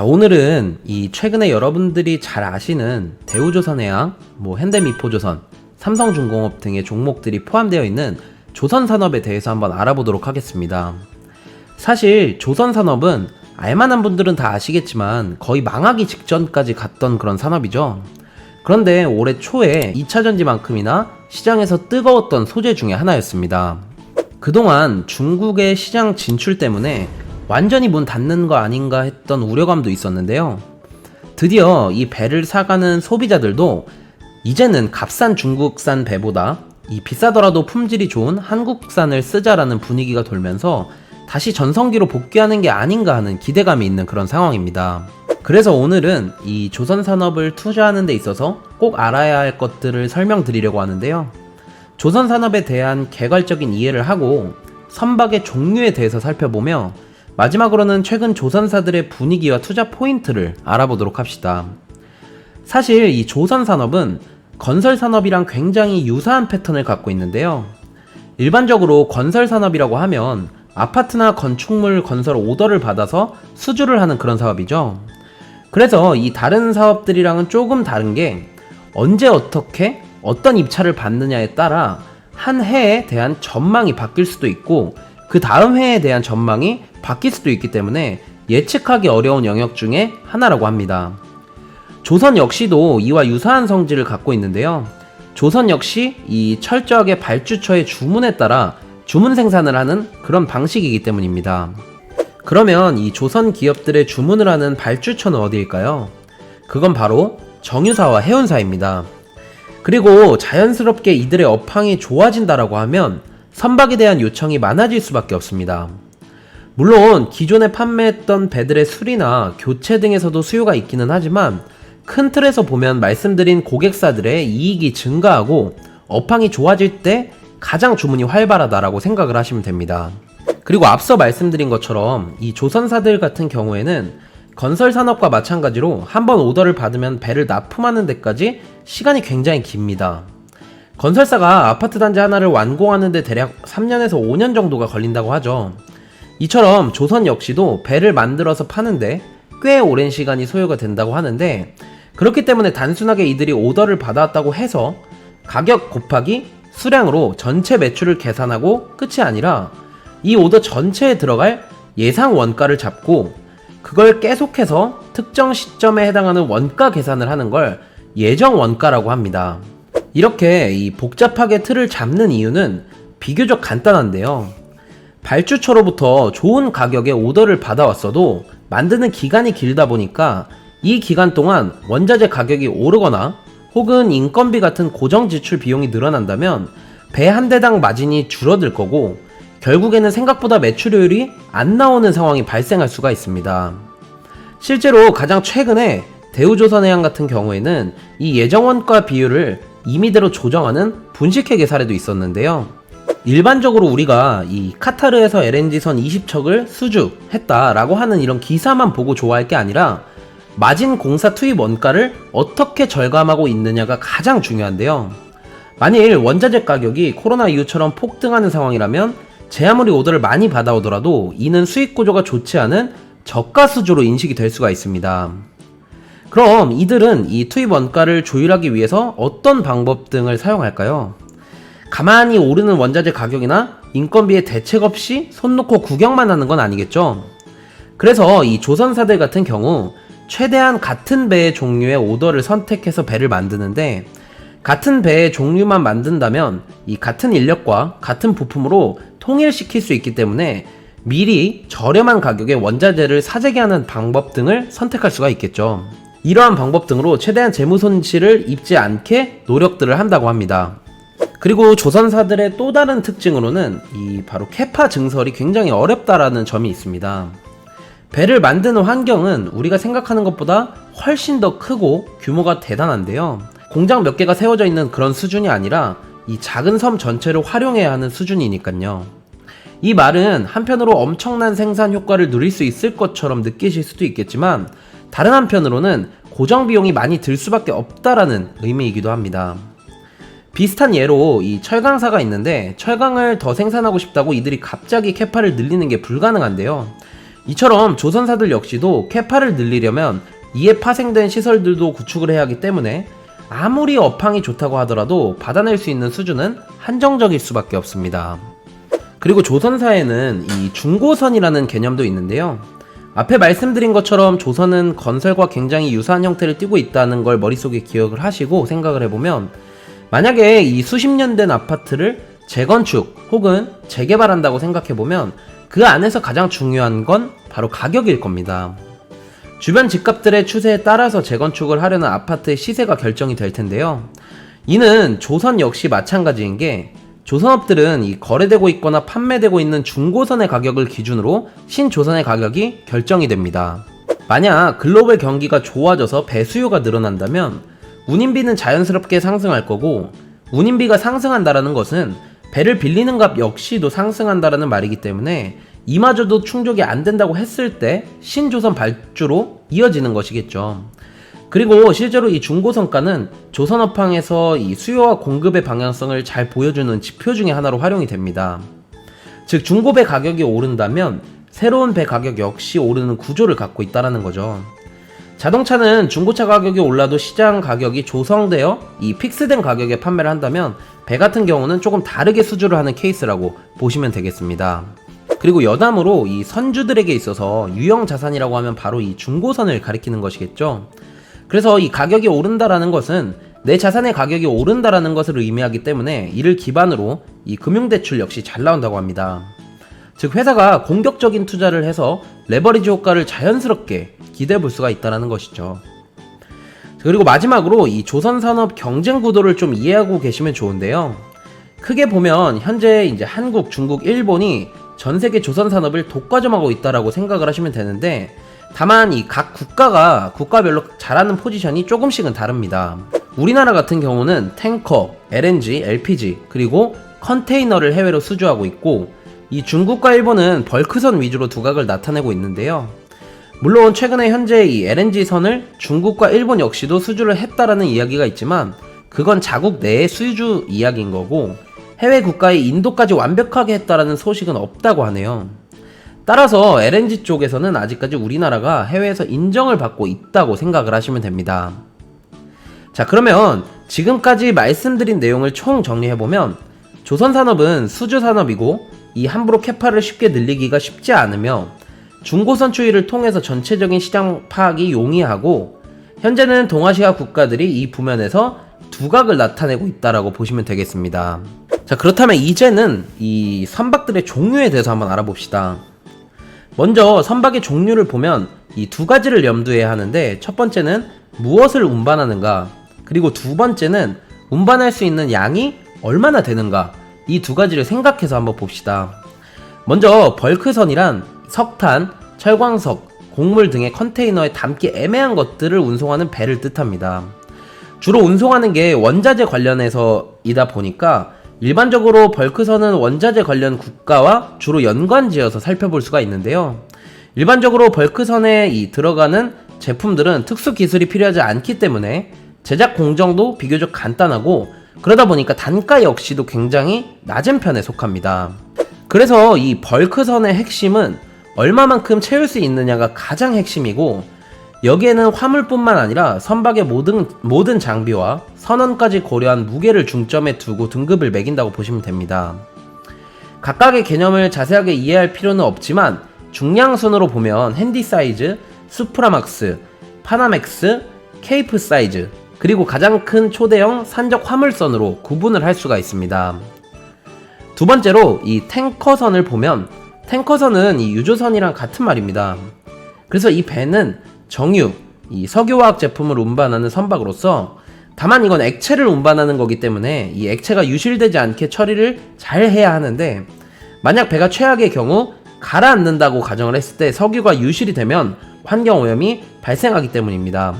자, 오늘은 이 최근에 여러분들이 잘 아시는 대우조선해양, 현대미포조선, 삼성중공업 등의 종목들이 포함되어 있는 조선산업에 대해서 한번 알아보도록 하겠습니다. 사실 조선산업은 알만한 분들은 다 아시겠지만 거의 망하기 직전까지 갔던 그런 산업이죠. 그런데 올해 초에 2차전지만큼이나 시장에서 뜨거웠던 소재 중에 하나였습니다. 그동안 중국의 시장 진출 때문에 완전히 문 닫는 거 아닌가 했던 우려감도 있었는데요. 드디어 이 배를 사가는 소비자들도 이제는 값싼 중국산 배보다 이 비싸더라도 품질이 좋은 한국산을 쓰자라는 분위기가 돌면서 다시 전성기로 복귀하는 게 아닌가 하는 기대감이 있는 그런 상황입니다. 그래서 오늘은 이 조선산업을 투자하는 데 있어서 꼭 알아야 할 것들을 설명드리려고 하는데요. 조선산업에 대한 개괄적인 이해를 하고 선박의 종류에 대해서 살펴보며 마지막으로는 최근 조선사들의 분위기와 투자 포인트를 알아보도록 합시다. 사실 이 조선산업은 건설산업이랑 굉장히 유사한 패턴을 갖고 있는데요. 일반적으로 건설산업이라고 하면 아파트나 건축물 건설 오더를 받아서 수주를 하는 그런 사업이죠. 그래서 이 다른 사업들이랑은 조금 다른 게 언제 어떻게 어떤 입찰을 받느냐에 따라 한 해에 대한 전망이 바뀔 수도 있고 그 다음 해에 대한 전망이 바뀔 수도 있기 때문에 예측하기 어려운 영역 중에 하나라고 합니다. 조선 역시도 이와 유사한 성질을 갖고 있는데요. 조선 역시 이 철저하게 발주처의 주문에 따라 주문 생산을 하는 그런 방식이기 때문입니다. 그러면 이 조선 기업들의 주문을 하는 발주처는 어디일까요? 그건 바로 정유사와 해운사입니다. 그리고 자연스럽게 이들의 업황이 좋아진다라고 하면 선박에 대한 요청이 많아질 수밖에 없습니다. 물론 기존에 판매했던 배들의 수리나 교체 등에서도 수요가 있기는 하지만 큰 틀에서 보면 말씀드린 고객사들의 이익이 증가하고 업황이 좋아질 때 가장 주문이 활발하다라고 생각을 하시면 됩니다. 그리고 앞서 말씀드린 것처럼 이 조선사들 같은 경우에는 건설산업과 마찬가지로 한번 오더를 받으면 배를 납품하는 데까지 시간이 굉장히 깁니다. 건설사가 아파트 단지 하나를 완공하는 데 대략 3년에서 5년 정도가 걸린다고 하죠. 이처럼 조선 역시도 배를 만들어서 파는데 꽤 오랜 시간이 소요가 된다고 하는데 그렇기 때문에 단순하게 이들이 오더를 받았다고 해서 가격 곱하기 수량으로 전체 매출을 계산하고 끝이 아니라 이 오더 전체에 들어갈 예상 원가를 잡고 그걸 계속해서 특정 시점에 해당하는 원가 계산을 하는 걸 예정 원가라고 합니다. 이렇게 이 복잡하게 틀을 잡는 이유는 비교적 간단한데요. 발주처로부터 좋은 가격에 오더를 받아왔어도 만드는 기간이 길다 보니까 이 기간 동안 원자재 가격이 오르거나 혹은 인건비 같은 고정 지출 비용이 늘어난다면 배 한 대당 마진이 줄어들 거고 결국에는 생각보다 매출효율이 안 나오는 상황이 발생할 수가 있습니다. 실제로 가장 최근에 대우조선해양 같은 경우에는 이 예정원가 비율을 임의대로 조정하는 분식회계 사례도 있었는데요. 일반적으로 우리가 이 카타르에서 LNG선 20척을 수주했다라고 하는 이런 기사만 보고 좋아할 게 아니라 마진 공사 투입 원가를 어떻게 절감하고 있느냐가 가장 중요한데요. 만일 원자재 가격이 코로나 이후처럼 폭등하는 상황이라면 제 아무리 오더를 많이 받아오더라도 이는 수익 구조가 좋지 않은 저가 수주로 인식이 될 수가 있습니다. 그럼 이들은 이 투입 원가를 조율하기 위해서 어떤 방법 등을 사용할까요? 가만히 오르는 원자재 가격이나 인건비에 대책 없이 손 놓고 구경만 하는 건 아니겠죠? 그래서 이 조선사들 같은 경우 최대한 같은 배의 종류의 오더를 선택해서 배를 만드는데 같은 배의 종류만 만든다면 이 같은 인력과 같은 부품으로 통일시킬 수 있기 때문에 미리 저렴한 가격에 원자재를 사재기 하는 방법 등을 선택할 수가 있겠죠. 이러한 방법 등으로 최대한 재무 손실을 입지 않게 노력들을 한다고 합니다. 그리고 조선사들의 또 다른 특징으로는 이 바로 캐파 증설이 굉장히 어렵다라는 점이 있습니다. 배를 만드는 환경은 우리가 생각하는 것보다 훨씬 더 크고 규모가 대단한데요. 공장 몇 개가 세워져 있는 그런 수준이 아니라 이 작은 섬 전체를 활용해야 하는 수준이니까요. 이 말은 한편으로 엄청난 생산 효과를 누릴 수 있을 것처럼 느끼실 수도 있겠지만 다른 한편으로는 고정 비용이 많이 들 수밖에 없다라는 의미이기도 합니다. 비슷한 예로 이 철강사가 있는데 철강을 더 생산하고 싶다고 이들이 갑자기 캐파를 늘리는 게 불가능한데요. 이처럼 조선사들 역시도 캐파를 늘리려면 이에 파생된 시설들도 구축을 해야 하기 때문에 아무리 업황이 좋다고 하더라도 받아낼 수 있는 수준은 한정적일 수밖에 없습니다. 그리고 조선사에는 이 중고선이라는 개념도 있는데요. 앞에 말씀드린 것처럼 조선은 건설과 굉장히 유사한 형태를 띠고 있다는 걸 머릿속에 기억을 하시고 생각을 해보면, 만약에 이 수십 년 된 아파트를 재건축 혹은 재개발한다고 생각해보면 그 안에서 가장 중요한 건 바로 가격일 겁니다. 주변 집값들의 추세에 따라서 재건축을 하려는 아파트의 시세가 결정이 될 텐데요. 이는 조선 역시 마찬가지인 게, 조선업들은 이 거래되고 있거나 판매되고 있는 중고선의 가격을 기준으로 신조선의 가격이 결정이 됩니다. 만약 글로벌 경기가 좋아져서 배수요가 늘어난다면 운임비는 자연스럽게 상승할 거고, 운임비가 상승한다라는 것은 배를 빌리는 값 역시도 상승한다라는 말이기 때문에 이마저도 충족이 안 된다고 했을 때 신조선 발주로 이어지는 것이겠죠. 그리고 실제로 이 중고선가는 조선업황에서 이 수요와 공급의 방향성을 잘 보여주는 지표 중에 하나로 활용이 됩니다. 즉 중고배 가격이 오른다면 새로운 배 가격 역시 오르는 구조를 갖고 있다는 거죠. 자동차는 중고차 가격이 올라도 시장 가격이 조성되어 이 픽스된 가격에 판매를 한다면, 배 같은 경우는 조금 다르게 수주를 하는 케이스라고 보시면 되겠습니다. 그리고 여담으로 이 선주들에게 있어서 유형 자산이라고 하면 바로 이 중고선을 가리키는 것이겠죠. 그래서 이 가격이 오른다라는 것은 내 자산의 가격이 오른다라는 것을 의미하기 때문에 이를 기반으로 이 금융대출 역시 잘 나온다고 합니다. 즉 회사가 공격적인 투자를 해서 레버리지 효과를 자연스럽게 기대해 볼 수가 있다는 것이죠. 그리고 마지막으로 이 조선산업 경쟁 구도를 좀 이해하고 계시면 좋은데요. 크게 보면 현재 이제 한국, 중국, 일본이 전 세계 조선산업을 독과점하고 있다라고 생각을 하시면 되는데, 다만 이 각 국가가 국가별로 잘하는 포지션이 조금씩은 다릅니다. 우리나라 같은 경우는 탱커, LNG, LPG, 그리고 컨테이너를 해외로 수주하고 있고, 이 중국과 일본은 벌크선 위주로 두각을 나타내고 있는데요. 물론 최근에 현재 이 LNG선을 중국과 일본 역시도 수주를 했다라는 이야기가 있지만 그건 자국 내의 수주 이야기인 거고, 해외 국가의 인도까지 완벽하게 했다라는 소식은 없다고 하네요. 따라서 LNG 쪽에서는 아직까지 우리나라가 해외에서 인정을 받고 있다고 생각을 하시면 됩니다. 자, 그러면 지금까지 말씀드린 내용을 총 정리해보면, 조선산업은 수주산업이고 이 함부로 캐파를 쉽게 늘리기가 쉽지 않으며 중고선 추이를 통해서 전체적인 시장 파악이 용이하고, 현재는 동아시아 국가들이 이 부면에서 두각을 나타내고 있다라고 보시면 되겠습니다. 자, 그렇다면 이제는 이 선박들의 종류에 대해서 한번 알아봅시다. 먼저 선박의 종류를 보면 이 두 가지를 염두해야 하는데, 첫 번째는 무엇을 운반하는가, 그리고 두 번째는 운반할 수 있는 양이 얼마나 되는가, 이 두 가지를 생각해서 한번 봅시다. 먼저 벌크선이란 석탄, 철광석, 곡물 등의 컨테이너에 담기 애매한 것들을 운송하는 배를 뜻합니다. 주로 운송하는 게 원자재 관련해서이다 보니까 일반적으로 벌크선은 원자재 관련 국가와 주로 연관지어서 살펴볼 수가 있는데요. 일반적으로 벌크선에 들어가는 제품들은 특수 기술이 필요하지 않기 때문에 제작 공정도 비교적 간단하고, 그러다 보니까 단가 역시도 굉장히 낮은 편에 속합니다. 그래서 이 벌크선의 핵심은 얼마만큼 채울 수 있느냐가 가장 핵심이고, 여기에는 화물뿐만 아니라 선박의 모든 장비와 선원까지 고려한 무게를 중점에 두고 등급을 매긴다고 보시면 됩니다. 각각의 개념을 자세하게 이해할 필요는 없지만 중량순으로 보면 핸디사이즈, 수프라막스, 파나맥스, 케이프 사이즈, 그리고 가장 큰 초대형 산적 화물선으로 구분을 할 수가 있습니다. 두 번째로 이 탱커선을 보면, 탱커선은 이 유조선이랑 같은 말입니다. 그래서 이 배는 정유, 이 석유화학 제품을 운반하는 선박으로서, 다만 이건 액체를 운반하는 거기 때문에 이 액체가 유실되지 않게 처리를 잘 해야 하는데, 만약 배가 최악의 경우 가라앉는다고 가정을 했을 때 석유가 유실이 되면 환경오염이 발생하기 때문입니다.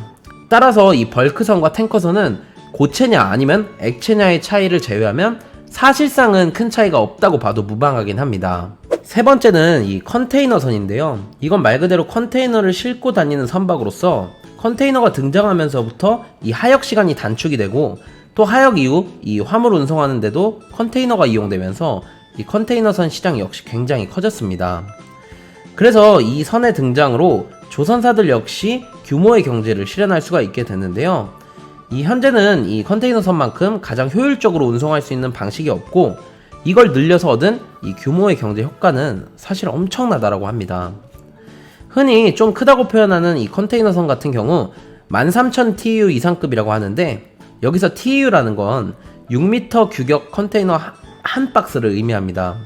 따라서 이 벌크선과 탱커선은 고체냐 아니면 액체냐의 차이를 제외하면 사실상은 큰 차이가 없다고 봐도 무방하긴 합니다. 세 번째는 이 컨테이너선인데요. 이건 말 그대로 컨테이너를 싣고 다니는 선박으로서, 컨테이너가 등장하면서부터 이 하역 시간이 단축이 되고, 또 하역 이후 이 화물 운송하는데도 컨테이너가 이용되면서 이 컨테이너선 시장 역시 굉장히 커졌습니다. 그래서 이 선의 등장으로 조선사들 역시 규모의 경제를 실현할 수가 있게 됐는데요. 이 현재는 이 컨테이너선만큼 가장 효율적으로 운송할 수 있는 방식이 없고, 이걸 늘려서 얻은 이 규모의 경제 효과는 사실 엄청나다라고 합니다. 흔히 좀 크다고 표현하는 이 컨테이너선 같은 경우 13,000 TEU 이상급이라고 하는데, 여기서 TEU라는 건 6m 규격 컨테이너 한 박스를 의미합니다.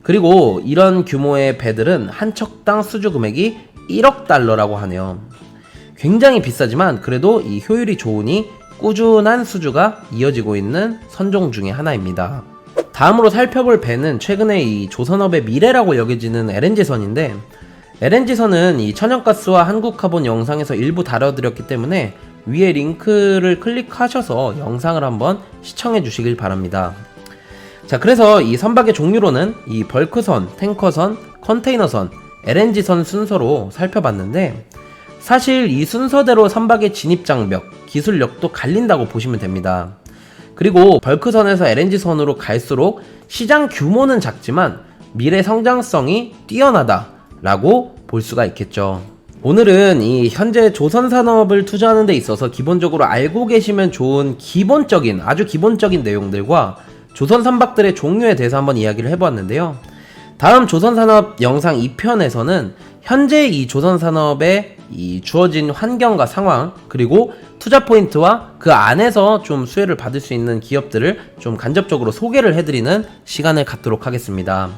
그리고 이런 규모의 배들은 한 척당 수주 금액이 1억 달러라고 하네요. 굉장히 비싸지만 그래도 이 효율이 좋으니 꾸준한 수주가 이어지고 있는 선종 중에 하나입니다. 다음으로 살펴볼 배는 최근에 이 조선업의 미래라고 여겨지는 LNG선인데, LNG선은 이 천연가스와 한국카본 영상에서 일부 다뤄드렸기 때문에 위에 링크를 클릭하셔서 영상을 한번 시청해 주시길 바랍니다. 자, 그래서 이 선박의 종류로는 이 벌크선, 탱커선, 컨테이너선, LNG선 순서로 살펴봤는데, 사실 이 순서대로 선박의 진입장벽, 기술력도 갈린다고 보시면 됩니다. 그리고 벌크선에서 LNG선으로 갈수록 시장 규모는 작지만 미래 성장성이 뛰어나다 라고 볼 수가 있겠죠. 오늘은 이 현재 조선산업을 투자하는 데 있어서 기본적으로 알고 계시면 좋은 아주 기본적인 내용들과 조선 선박들의 종류에 대해서 한번 이야기를 해보았는데요. 다음 조선산업 영상 2편에서는 현재 이 조선산업에 이 주어진 환경과 상황, 그리고 투자 포인트와 그 안에서 좀 수혜를 받을 수 있는 기업들을 좀 간접적으로 소개를 해드리는 시간을 갖도록 하겠습니다.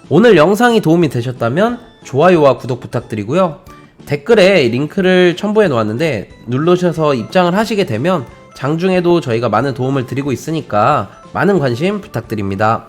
오늘 영상이 도움이 되셨다면 좋아요와 구독 부탁드리고요. 댓글에 링크를 첨부해 놓았는데 누르셔서 입장을 하시게 되면 장중에도 저희가 많은 도움을 드리고 있으니까 많은 관심 부탁드립니다.